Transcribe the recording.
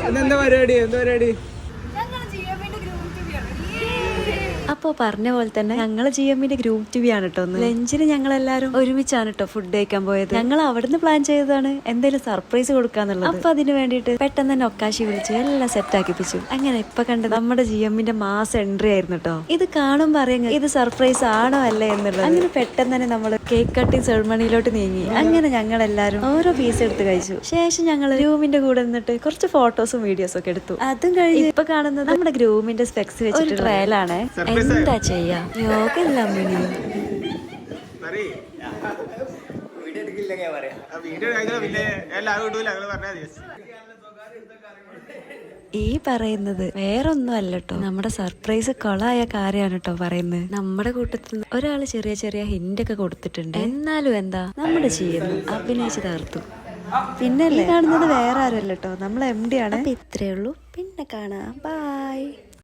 എന്താ പരിപാടി? എന്താ പരിപാടി? അപ്പൊ പറഞ്ഞ പോലെ തന്നെ ഞങ്ങള് GM-ന്റെ ഗ്രൂപ്പ് ടി വി ആണ് കേട്ടോ. ലഞ്ചിന് ഞങ്ങളെല്ലാരും ഒരുമിച്ചാണ് കേട്ടോ ഫുഡ് കഴിക്കാൻ പോയത്. ഞങ്ങൾ അവിടുന്ന് പ്ലാൻ ചെയ്തതാണ് എന്തെങ്കിലും സർപ്രൈസ് കൊടുക്കാന്നുള്ളത്. അപ്പൊ അതിന് വേണ്ടിയിട്ട് പെട്ടെന്ന് തന്നെ ഒക്കാശി വിളിച്ച് എല്ലാം സെറ്റ് ആക്കിപ്പിച്ചു. അങ്ങനെ ഇപ്പൊ കണ്ടത് നമ്മുടെ GM-ന്റെ മാസ് എൻട്രി ആയിരുന്നു കേട്ടോ. ഇത് കാണുമ്പോ അറിയാം ഇത് സർപ്രൈസ് ആണോ അല്ലേ എന്നുള്ളത്. അങ്ങനെ പെട്ടെന്ന് തന്നെ നമ്മള് കേക്ക് കട്ടിങ് സെറമണിയിലോട്ട് നീങ്ങി. അങ്ങനെ ഞങ്ങൾ എല്ലാരും ഓരോ പീസ് എടുത്ത് കഴിച്ചു. ശേഷം ഞങ്ങൾ ഗ്രൂമിന്റെ കൂടെ നിന്നിട്ട് കുറച്ച് ഫോട്ടോസും വീഡിയോസും ഒക്കെ എടുത്തു. അതും കഴിഞ്ഞ് ഇപ്പൊ കാണുന്നത് നമ്മുടെ ഗ്രൂമിന്റെ സ്പെക്സ് വെച്ചിട്ട് ട്രയലാണ്. എന്താ ചെയ്യാ, യോഗല്ല മിനി. ഈ പറയുന്നത് വേറൊന്നും അല്ല കേട്ടോ, നമ്മുടെ സർപ്രൈസ് കൊളായ കാര്യമാണ് കേട്ടോ പറയുന്നത്. നമ്മുടെ കൂട്ടത്തിൽ നിന്ന് ഒരാള് ചെറിയ ചെറിയ ഹിന്റ് ഒക്കെ കൊടുത്തിട്ടുണ്ട്. എന്നാലും എന്താ നമ്മുടെ ചെയ്യുന്നു അഭിനയിച്ച് തകർത്തു. പിന്നെ കാണുന്നത് വേറെ ആരുമല്ല കേട്ടോ, നമ്മളെ MD ആണ്. ഇത്രയേ ഉള്ളൂ, പിന്നെ കാണാം, ബൈ.